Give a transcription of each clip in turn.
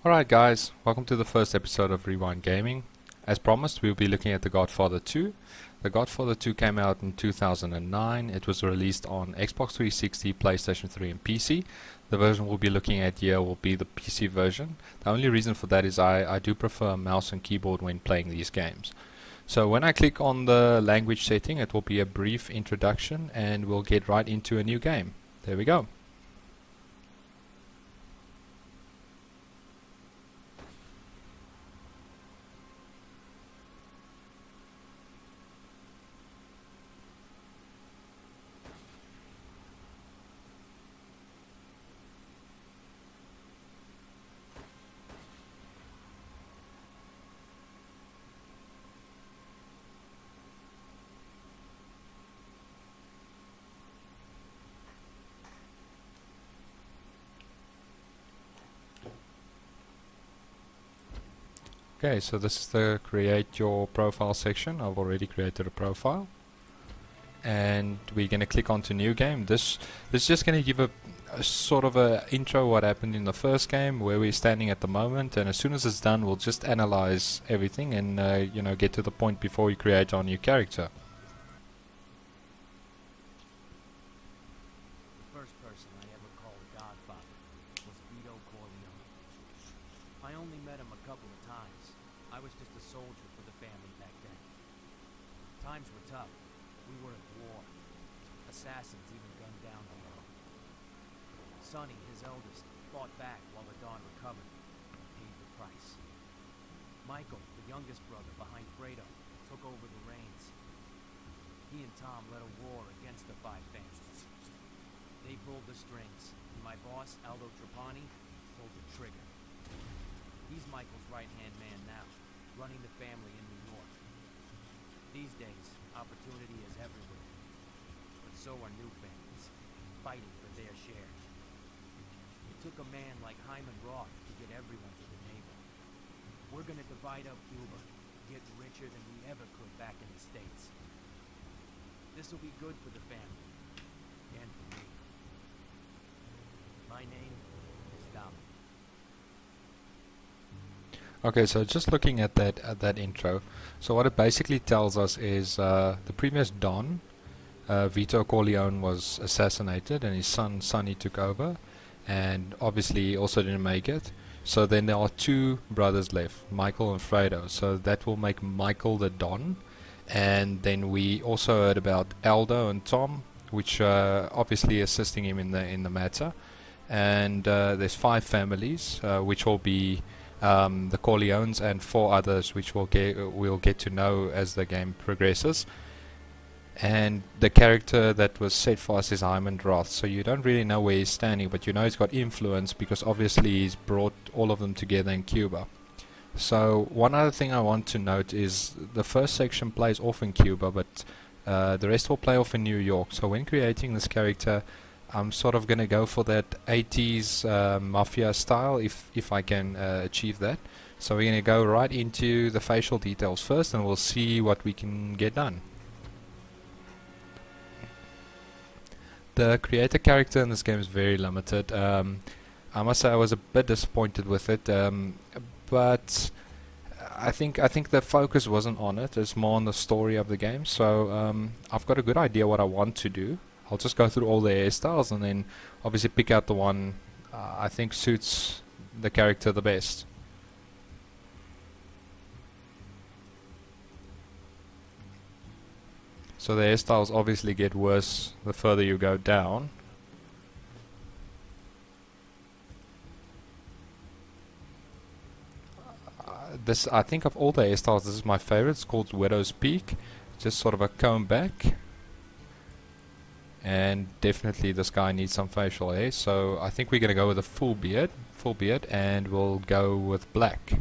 Alright guys, welcome to the first episode of Rewind Gaming. As promised, we'll be looking at The Godfather 2. The Godfather 2 came out in 2009. It was released on Xbox 360, PlayStation 3 and PC. The version we'll be looking at here will be the PC version. The only reason for that is I do prefer mouse and keyboard when playing these games. So when I click on the language setting, it will be a brief introduction and we'll get right into a new game. There we go. Okay, so this is the create your profile section. I've already created a profile. And we're going to click on to new game. This is just going to give a sort of a intro what happened in the first game, where we're standing at the moment, and as soon as it's done we'll just analyze everything and get to the point before we create our new character. The first person I ever called Godfather was I only met him a couple of times. I was just a soldier for the family back then. Times were tough. We were at war. Assassins even gunned down the road. Sonny, his eldest, fought back while the Don recovered and paid the price. Michael, the youngest brother behind Fredo, took over the reins. He and Tom led a war against the five families. They pulled the strings, and my boss, Aldo Trapani, pulled the trigger. He's Michael's right-hand man now, running the family in New York. These days, opportunity is everywhere. But so are new families, fighting for their share. It took a man like Hyman Roth to get everyone to the table. We're gonna divide up Cuba, get richer than we ever could back in the States. This'll be good for the family, and for me. My name is Dom. Okay, so just looking at that intro, so what it basically tells us is the previous Don, Vito Corleone, was assassinated and his son Sonny took over, and obviously he also didn't make it. So then there are two brothers left, Michael and Fredo, so that will make Michael the Don. And then we also heard about Aldo and Tom, which obviously assisting him in the matter. And there's five families, which will be the Corleones and four others, which we'll get to know as the game progresses. And the character that was set for us is Hyman Roth, so you don't really know where he's standing, but you know he's got influence because obviously he's brought all of them together in Cuba. So one other thing I want to note is the first section plays off in Cuba, but the rest will play off in New York. So when creating this character, I'm sort of going to go for that 80s mafia style if I can achieve that. So we're going to go right into the facial details first and we'll see what we can get done. The creator character in this game is very limited. I must say I was a bit disappointed with it, but I think the focus wasn't on it. It's more on the story of the game. So I've got a good idea what I want to do. I'll just go through all the hairstyles and then obviously pick out the one I think suits the character the best. So the hairstyles obviously get worse the further you go down. This, I think of all the hairstyles, this is my favorite. It's called Widow's Peak. Just sort of a comb back. And definitely this guy needs some facial hair, so I think we're going to go with a full beard, and we'll go with black.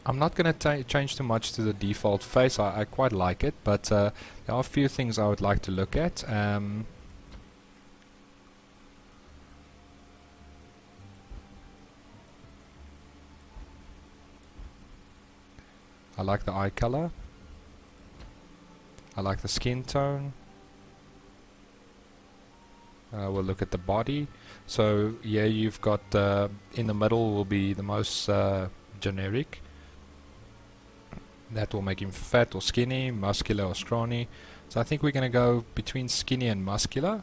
I'm not going to change too much to the default face. I quite like it, but there are a few things I would like to look at. I like the eye color. I like the skin tone. We'll look at the body. So yeah, you've got in the middle will be the most generic. That will make him fat or skinny, muscular or scrawny. So I think we're going to go between skinny and muscular.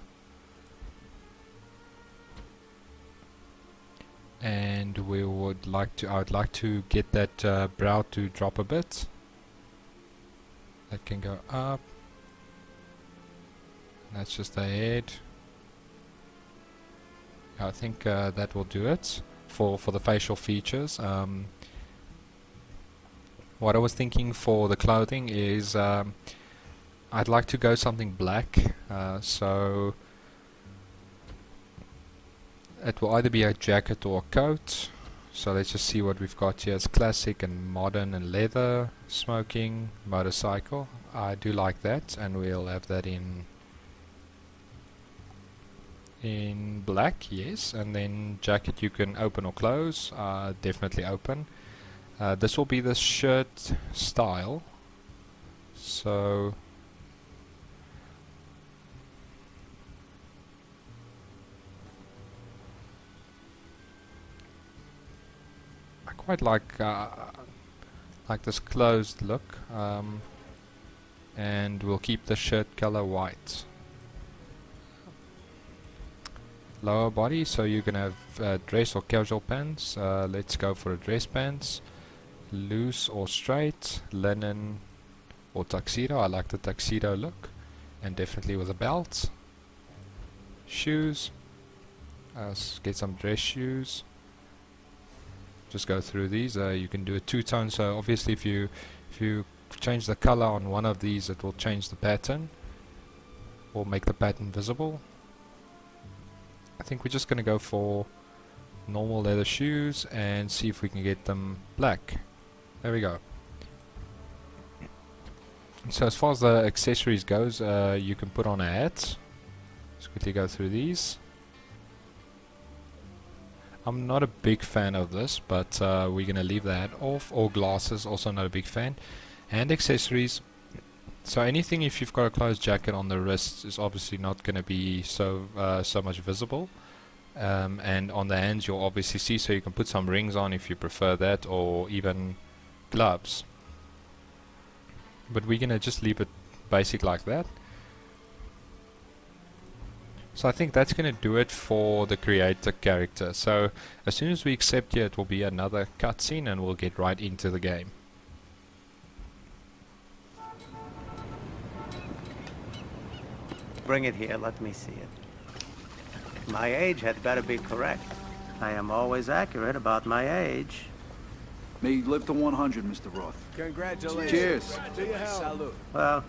And I would like to get that brow to drop a bit. That can go up. That's just the head. I think that will do it for the facial features. What I was thinking for the clothing is I'd like to go something black. So it will either be a jacket or a coat. So let's just see what we've got here. It's classic and modern and leather, smoking, motorcycle. I do like that, and we'll have that in black, yes. And then jacket you can open or close. Definitely open. This will be the shirt style. So I quite like this closed look, and we'll keep the shirt color white. Lower body, so you can have dress or casual pants. Let's go for a dress pants. Loose or straight, linen or tuxedo. I like the tuxedo look, and definitely with a belt. Shoes, get some dress shoes. Just go through these. You can do a two-tone, so obviously if you change the color on one of these, it will change the pattern or make the pattern visible. I think we're just going to go for normal leather shoes and see if we can get them black. There we go. So as far as the accessories goes, you can put on a hat. Let's quickly go through these. I'm not a big fan of this, but we're going to leave that off. Or glasses, also not a big fan. And accessories. So anything, if you've got a closed jacket on the wrist, is obviously not going to be so much visible. And on the hands you'll obviously see, so you can put some rings on if you prefer that, or even gloves. But we're going to just leave it basic like that. So I think that's going to do it for the creator character. So as soon as we accept here, it will be another cutscene and we'll get right into the game. Bring it here, let me see it. My age had better be correct. I am always accurate about my age. May you live to 100, Mr. Roth. Congratulations. Cheers. To your health. Salute. Well,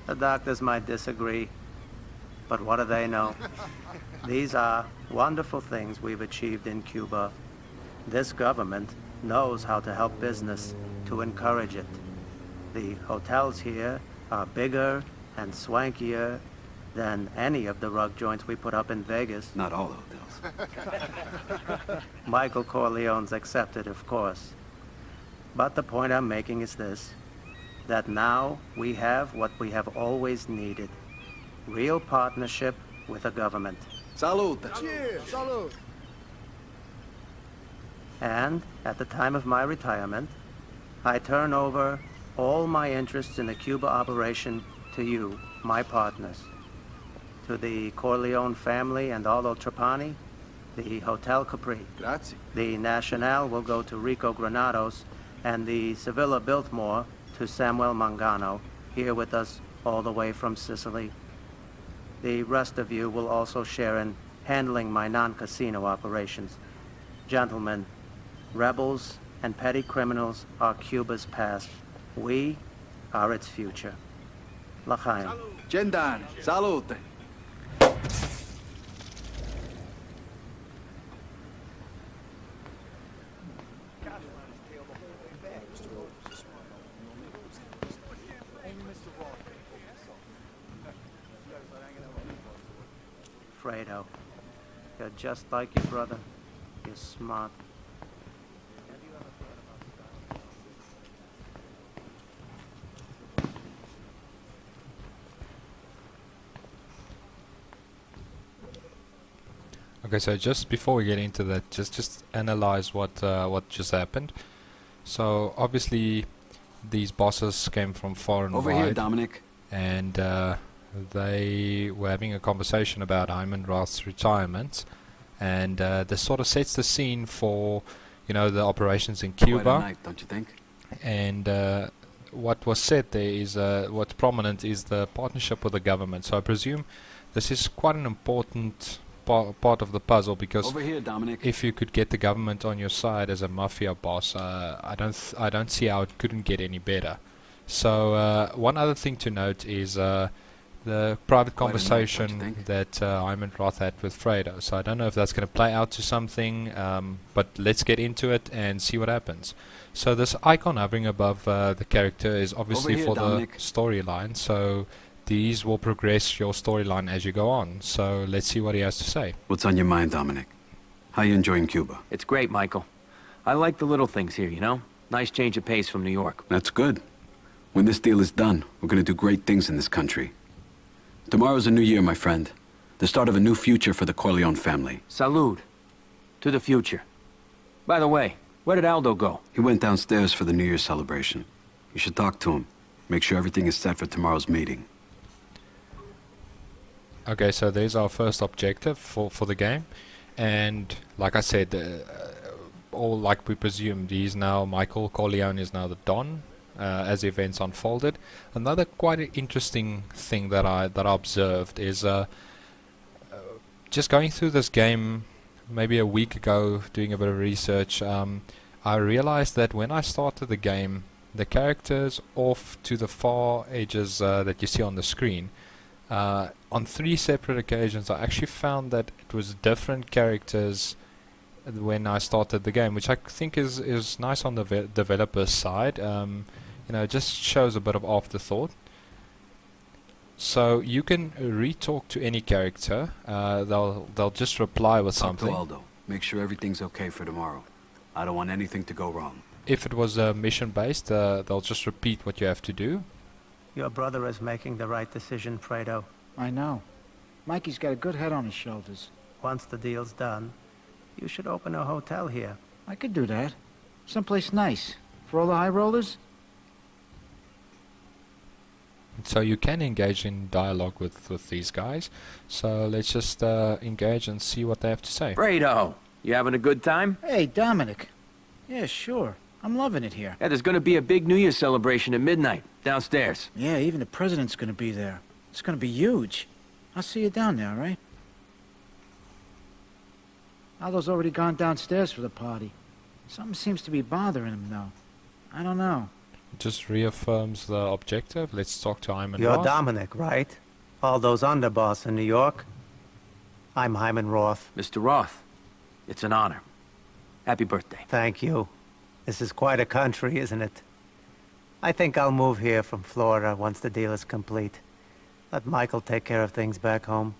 the doctors might disagree, but what do they know? These are wonderful things we've achieved in Cuba. This government knows how to help business, to encourage it. The hotels here are bigger and swankier than any of the rug joints we put up in Vegas. Not all hotels. Michael Corleone's accepted, of course. But the point I'm making is this, that now we have what we have always needed. Real partnership with a government. Salute. Cheers. Salute. And at the time of my retirement, I turn over all my interests in the Cuba operation to you, my partners. To the Corleone family and Aldo Trapani, the Hotel Capri. Grazie. The Nacional will go to Rico Granados, and the Sevilla Biltmore to Samuel Mangano, here with us all the way from Sicily. The rest of you will also share in handling my non-casino operations. Gentlemen, rebels and petty criminals are Cuba's past. We are its future. L'chaim. Gendan. Salute. Fredo, you're just like your brother. You're smart. Okay, so just before we get into that, just analyze what just happened. So obviously, these bosses came from far and Over here, wide, Dominic. and they were having a conversation about Hyman Roth's retirement, and this sort of sets the scene for, you know, the operations in Quite a Cuba. night, don't you think? And what was said there is what's prominent is the partnership with the government. So I presume this is quite an important part of the puzzle, because Over here, Dominic. if you could get the government on your side as a mafia boss, I don't see how it couldn't get any better. So one other thing to note is the private Quite a night, don't you conversation think? that Hyman Roth had with Fredo. So I don't know if that's going to play out to something, but let's get into it and see what happens. So this icon hovering above the character is obviously here, for Dominic. the storyline. So these will progress your storyline as you go on. So let's see what he has to say. What's on your mind, Dominic? How you enjoying Cuba? It's great, Michael. I like the little things here, you know? Nice change of pace from New York. That's good. When this deal is done, we're gonna do great things in this country. Tomorrow's a new year, my friend. The start of a new future for the Corleone family. Salud. To the future. By the way, where did Aldo go? He went downstairs for the New Year's celebration. You should talk to him. Make sure everything is set for tomorrow's meeting. Okay, so there's our first objective for the game. And like I said, all like we presumed, he's now, Michael Corleone is now the Don, as events unfolded. Another quite interesting thing that I observed is just going through this game maybe a week ago, doing a bit of research, I realized that when I started the game, the characters off to the far edges that you see on the screen, on 3 separate occasions I actually found that it was different characters when I started the game, which I think is nice on the developer's side. You know, it just shows a bit of afterthought. So you can re-talk to any character. They'll just reply with Talk to something. Aldo. Make sure everything's okay for tomorrow. I don't want anything to go wrong. If it was mission based, they'll just repeat what you have to do. Your brother is making the right decision, Fredo. I know. Mikey's got a good head on his shoulders. Once the deal's done, you should open a hotel here. I could do that. Someplace nice. For all the high rollers? So you can engage in dialogue with these guys. So let's just engage and see what they have to say. Fredo! You having a good time? Hey, Dominic. Yeah, sure. I'm loving it here. Yeah, there's gonna be a big New Year's celebration at midnight, downstairs. Yeah, even the president's gonna be there. It's gonna be huge. I'll see you down there, all right? Aldo's already gone downstairs for the party. Something seems to be bothering him, though. I don't know. Just reaffirms the objective. Let's talk to Hyman You're Roth. Dominic, right? Aldo's underboss in New York. I'm Hyman Roth. Mr. Roth, it's an honor. Happy birthday. Thank you. This is quite a country, isn't it? I think I'll move here from Florida once the deal is complete. Let Michael take care of things back home.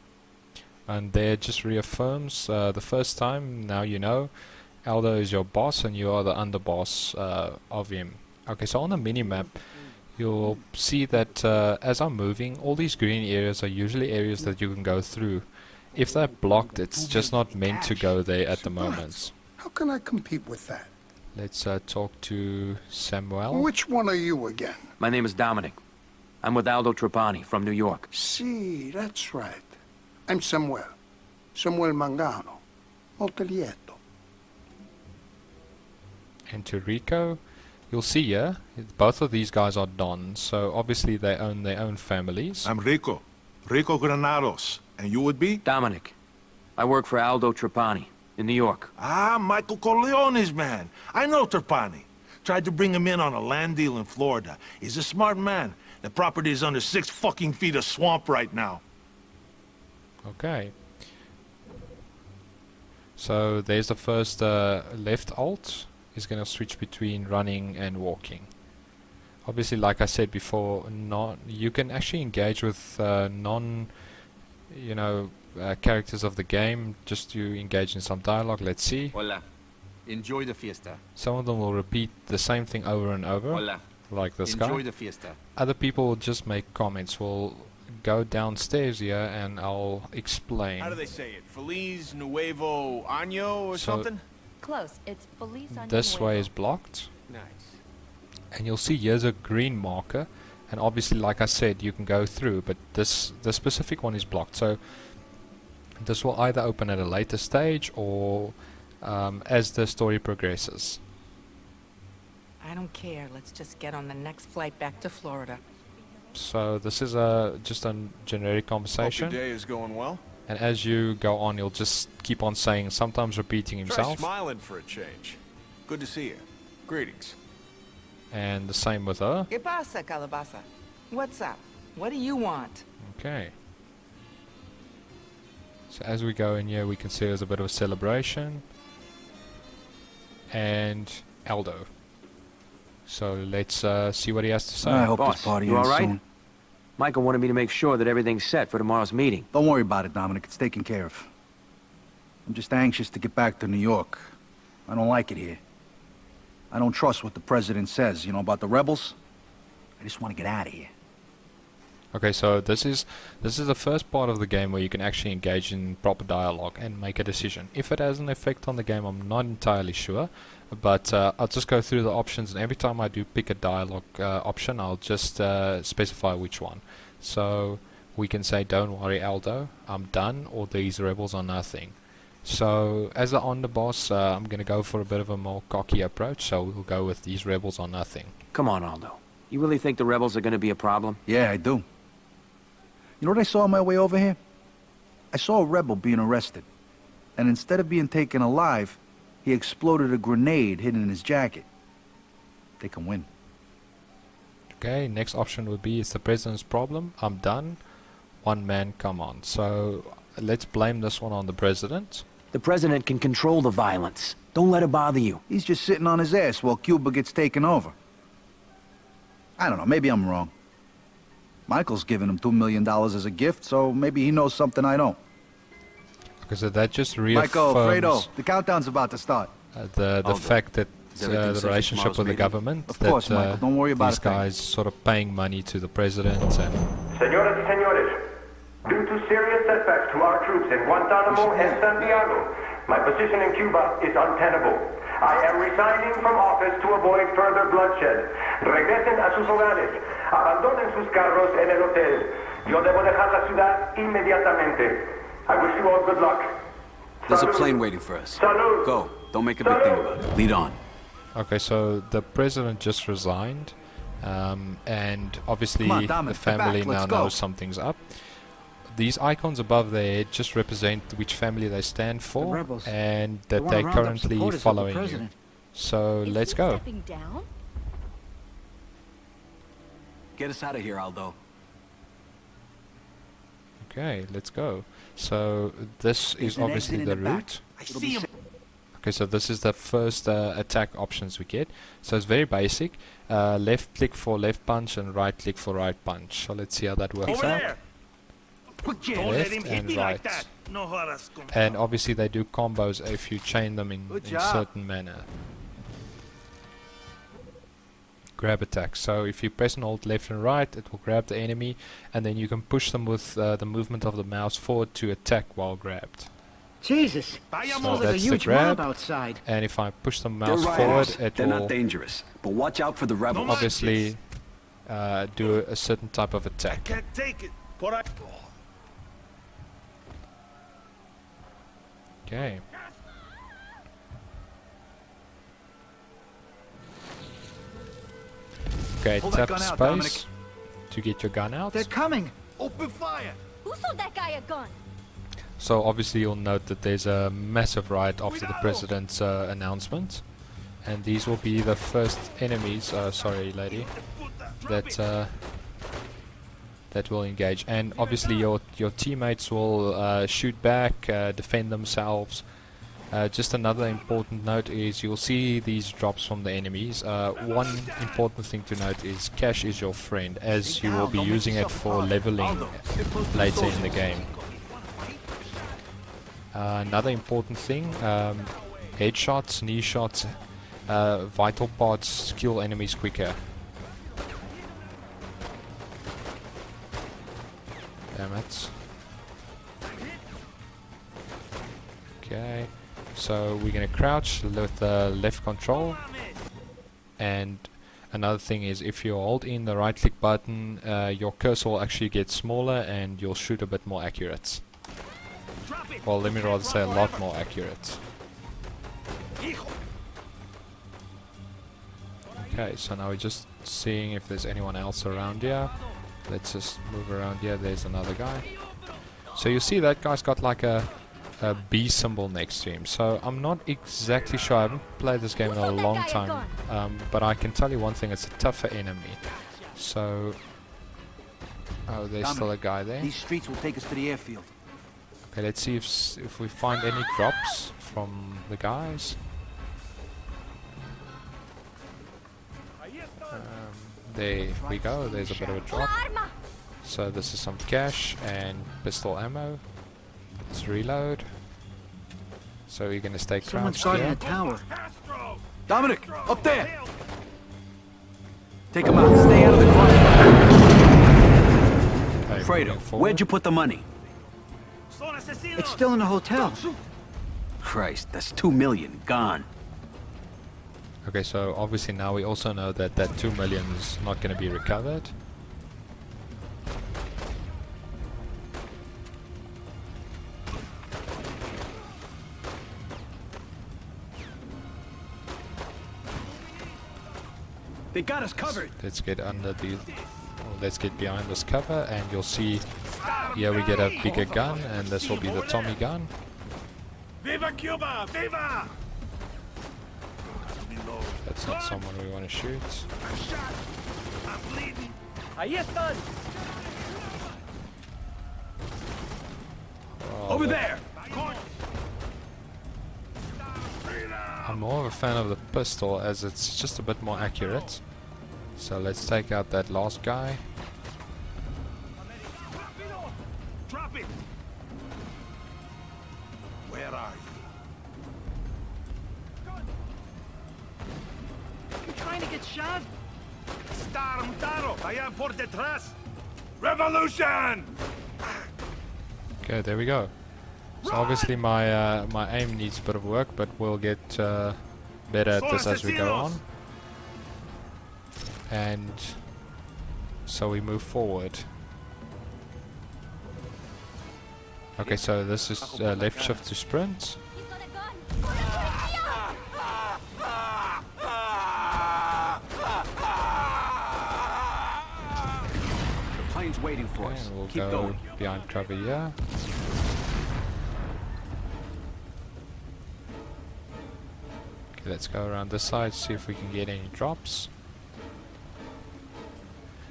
And there it just reaffirms the first time. Now you know Aldo is your boss and you are the underboss of him. Okay, so on the mini-map you'll see that as I'm moving, all these green areas are usually areas that you can go through. If they're blocked, it's just not meant to go there at the moment. How can I compete with that? Let's talk to Samuel. Which one are you again? My name is Dominic. I'm with Aldo Trapani from New York. See, that's right. I'm Samuel. Samuel Mangano. Molto lieto. And to Rico, you'll see here, both of these guys are Dons, so obviously they own their own families. I'm Rico. Rico Granados. And you would be? Dominic. I work for Aldo Trapani in New York. Ah, Michael Corleone's man. I know Trapani. Tried to bring him in on a land deal in Florida. He's a smart man. The property is under 6 fucking feet of swamp right now. Okay. So there's the first left alt. Is going to switch between running and walking. Obviously, like I said before, you can actually engage with characters of the game just to engage in some dialogue. Let's see. Hola. Enjoy the fiesta. Some of them will repeat the same thing over and over, Hola. like this Enjoy guy. the fiesta. Other people will just make comments. Will go downstairs here and I'll explain. How do they say it? Feliz Nuevo Año or So- something? Close. It's Feliz Año This way Nuevo. is blocked, Nice. and you'll see here's a green marker, and obviously, like I said, you can go through, but the specific one is blocked. So this will either open at a later stage or as the story progresses. I don't care. Let's just get on the next flight back to Florida. So this is just a generic Hope your conversation, day is going well. and as you go on, you'll just keep on saying, sometimes repeating Try himself, smiling for a change. Good to see you. Greetings. and the same with her. ¿Qué pasa, Calabaza? What's up? What do you want? Okay. So as we go in here, we can see there's a bit of a celebration. And Aldo. So let's see what he has to say. I hope Boss, this party you ends all right? soon. Michael wanted me to make sure that everything's set for tomorrow's meeting. Don't worry about it, Dominic. It's taken care of. I'm just anxious to get back to New York. I don't like it here. I don't trust what the president says, you know, about the rebels. I just want to get out of here. Okay, so this is the first part of the game where you can actually engage in proper dialogue and make a decision. If it has an effect on the game, I'm not entirely sure, but I'll just go through the options, and every time I do pick a dialogue option, I'll just specify which one. So we can say, don't worry Aldo, I'm done, or these rebels are nothing. So as an underboss, I'm going to go for a bit of a more cocky approach, so we'll go with these rebels are nothing. Come on, Aldo. You really think the rebels are going to be a problem? Yeah, I do. You know what I saw on my way over here? I saw a rebel being arrested. And instead of being taken alive, he exploded a grenade hidden in his jacket. They can win. Okay, next option would be, it's the president's problem, I'm done, one man, come on. So let's blame this one on the president. The president can control the violence. Don't let it bother you. He's just sitting on his ass while Cuba gets taken over. I don't know, maybe I'm wrong. Michael's giving him $2 million as a gift, so maybe he knows something I don't. Okay, so that just Michael, reaffirms Fredo, the countdown's about to start. the Aldo, fact that is everything the set for relationship tomorrow's with the meeting? government, Of that course, Michael, don't worry about these a thing. guys sort of paying money to the president, and Señoras y señores, due to serious setbacks to our troops in Guantanamo and Santiago, my position in Cuba is untenable. I am resigning from office to avoid further bloodshed. Regresen a sus hogares. Abandonen sus carros en el hotel. Yo debo dejar la ciudad inmediatamente. I wish you all good luck. There's a Salud. plane waiting for us. Salud. Go. Don't make a big thing about it. Lead on. okay, so the president just resigned, and obviously Come on, Dominic, the get back, family now let's go. knows something's up. These icons above their head just represent which family they stand for, rebels. and They that wanna they're round up currently supporters of the following you. president. So Is let's he go. stepping down? Get us out of here, Aldo. Okay, let's go. So this is an obviously exit in the the back. route. I see him. Okay, so this is the first attack options we get. So it's very basic. Left click for left punch and right click for right punch. So let's see how that works Over out. there! Don't Don't let Left him hit and me right. like that. No horas con And obviously they do combos if you chain them in Good a job. certain manner. Grab attack. So if you press and hold left and right, it will grab the enemy, and then you can push them with the movement of the mouse forward to attack while grabbed. Jesus! Vayamos. So Smells like a that's the huge grab. mob outside. And if I push the They're mouse forward, rivals. it They're will not dangerous. But watch out for the rebels. obviously do a certain type of I attack. can't take it. Por ahí. Okay. Okay, Hold that tap gun out, Dominic. space to get your gun out. They're coming! Open fire. Who sold that guy a gun? So obviously you'll note that there's a massive riot after the president's announcement, and these will be the first enemies. Sorry, lady, that that will engage. And obviously your teammates will shoot back, defend themselves. Just another important note is you'll see these drops from the enemies. One important thing to note is cash is your friend, as you will be using it for leveling later in the game. Another important thing, headshots, knee shots, vital parts kill enemies quicker. Damn it. Okay, so we're gonna crouch with the left control, and another thing is if you hold in the right click button, your cursor will actually get smaller and you'll shoot a bit more accurate. Well, let me rather say a lot more accurate. Okay, so now we're just seeing if there's anyone else around here. Let's just move around here. There's another guy. So you see that guy's got like a B symbol next to him. So I'm not exactly sure. I haven't played this game in a long time. But I can tell you one thing. It's a tougher enemy. So... Oh, there's still a guy there. These streets will take us to the airfield. Okay, let's see if we find any drops from the guys. There we go, there's a bit of a drop. So this is some cash and pistol ammo. Let's reload. So you're gonna stay Someone's crouched guarding here. a tower. Dominic, up there! Take him out. Stay out of the crossfire. Okay, Fredo, moving forward. where'd you put the money? It's still in the hotel. Christ, that's 2 million gone. Okay, so obviously now we also know that that 2 million is not gonna be recovered. They got us covered. Let's get under the... Let's get behind this cover and you'll see here we get a bigger gun and this will be the Tommy gun. Viva Cuba! Viva! That's not someone we want to shoot. I'm shot. I'm bleeding. Well, Over there! I'm more of a fan of the pistol as it's just a bit more accurate. So let's take out that last guy. Drop it! Where are you? You trying to get shot? Starmtaro! Allá por detrás! Revolution! Okay, there we go. So obviously my my aim needs a bit of work, but we'll get better at this as we go on. And so we move forward. Okay, so this is left shift to sprint. He's got a gun. The plane's waiting for Okay, us. and we'll Keep go going. behind cover here. Okay, let's go around this side, see if we can get any drops.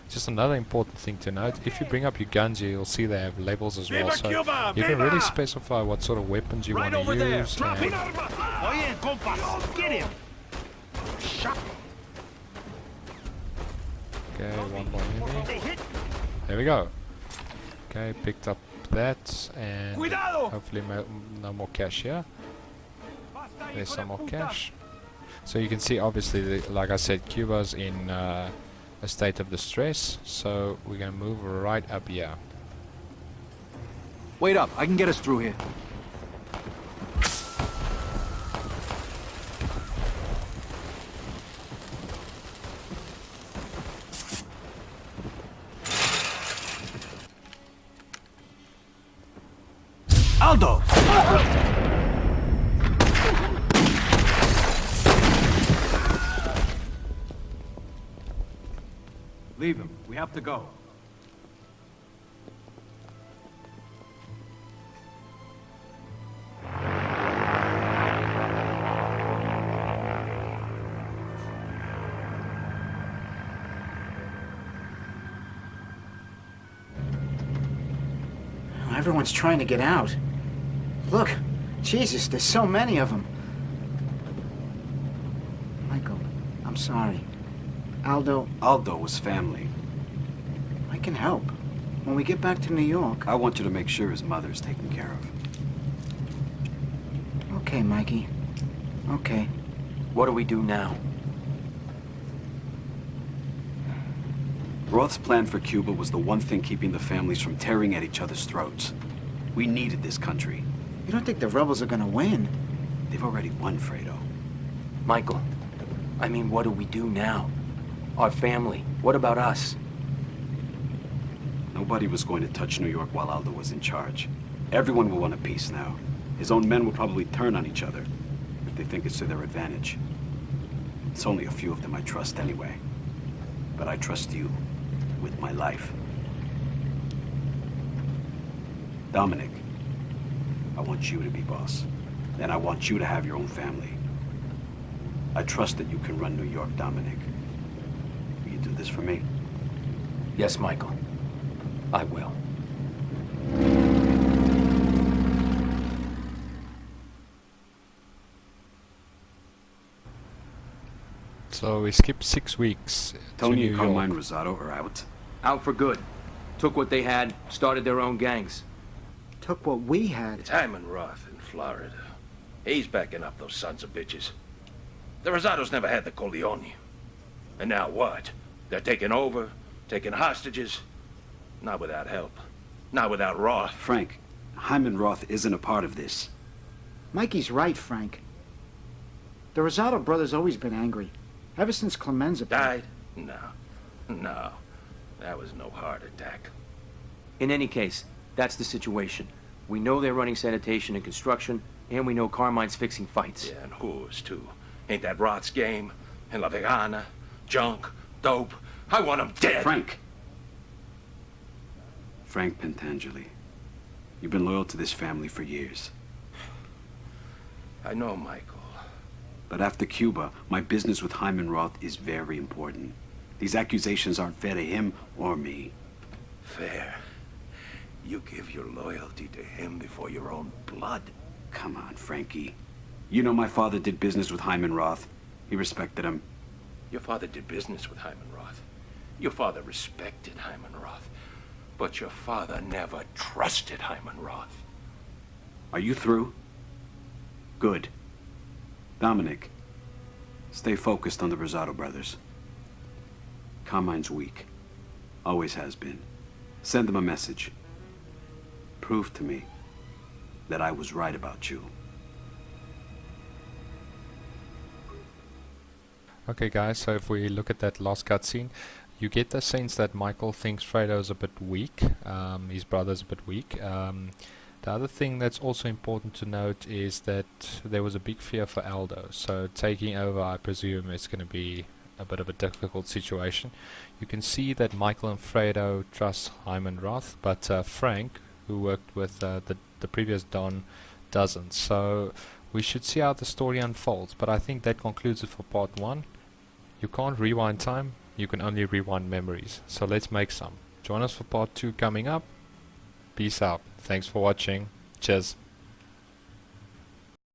Just another important thing to note, if you bring up your guns here, you'll see they have labels as well, so you can really specify what sort of weapons you want to use. Drop it! Oye, compas! Get him! Shot! Okay, one more enemy. There we go. Okay, picked up that, and hopefully no more cash here. There's some more cash. So you can see, obviously, like I said, Cuba's in a state of distress, so we're gonna move right up here. Wait up, I can get us through here. Aldo! Leave him. We have to go. Everyone's trying to get out. Look, Jesus, there's so many of them. Michael, I'm sorry. Aldo, Aldo was family. I can help. When we get back to New York... I want you to make sure his mother's taken care of. Okay, Mikey. Okay. What do we do now? Roth's plan for Cuba was the one thing keeping the families from tearing at each other's throats. We needed this country. You don't think the rebels are gonna win? They've already won, Fredo. Michael, I mean, what do we do now? Our family, what about us? Nobody was going to touch New York while Aldo was in charge. Everyone will want a peace now. His own men will probably turn on each other if they think it's to their advantage. It's only a few of them I trust anyway. But I trust you with my life. Dominic, I want you to be boss. And I want you to have your own family. I trust that you can run New York, Dominic. Will you do this for me? Yes, Michael. I will. So we skipped 6 weeks to Tony New and York. Carmine Rosado are out. Out for good. Took what they had, started their own gangs. Took what we had. It's Hyman Roth in Florida. He's backing up those sons of bitches. The Rosados never had the Corleone. And now what? They're taking over, taking hostages. Not without help. Not without Roth. Frank, Hyman Roth isn't a part of this. Mikey's right, Frank. The Rosado brothers always been angry. Ever since Clemenza Died? No. No. That was no heart attack. In any case, that's the situation. We know they're running sanitation and construction, and we know Carmine's fixing fights. Yeah, and whores, too. Ain't that Roth's game? And La Vegana? Junk? Dope? I want 'em dead! Frank! Frank Pentangeli. You've been loyal to this family for years. I know, Michael. But after Cuba, my business with Hyman Roth is very important. These accusations aren't fair to him or me. Fair. You give your loyalty to him before your own blood. Come on, Frankie. You know my father did business with Hyman Roth. He respected him. Your father did business with Hyman Roth. Your father respected Hyman Roth. But your father never trusted Hyman Roth. Are you through? Good. Dominic, stay focused on the Rosado brothers. Carmine's weak. Always has been. Send them a message. Prove to me that I was right about you. Okay guys, so if we look at that last cutscene, you get the sense that Michael thinks Fredo's a bit weak, his brother's a bit weak. The other thing that's also important to note is that there was a big fear for Aldo, so taking over, I presume, is going to be a bit of a difficult situation. You can see that Michael and Fredo trust Hyman Roth, but Frank, who worked with the previous Don, doesn't. So we should see how the story unfolds, but I think that concludes it for part 1. You can't rewind time, you can only rewind memories, so let's make some. Join us for part 2 coming up. Peace out. Thanks for watching. Cheers.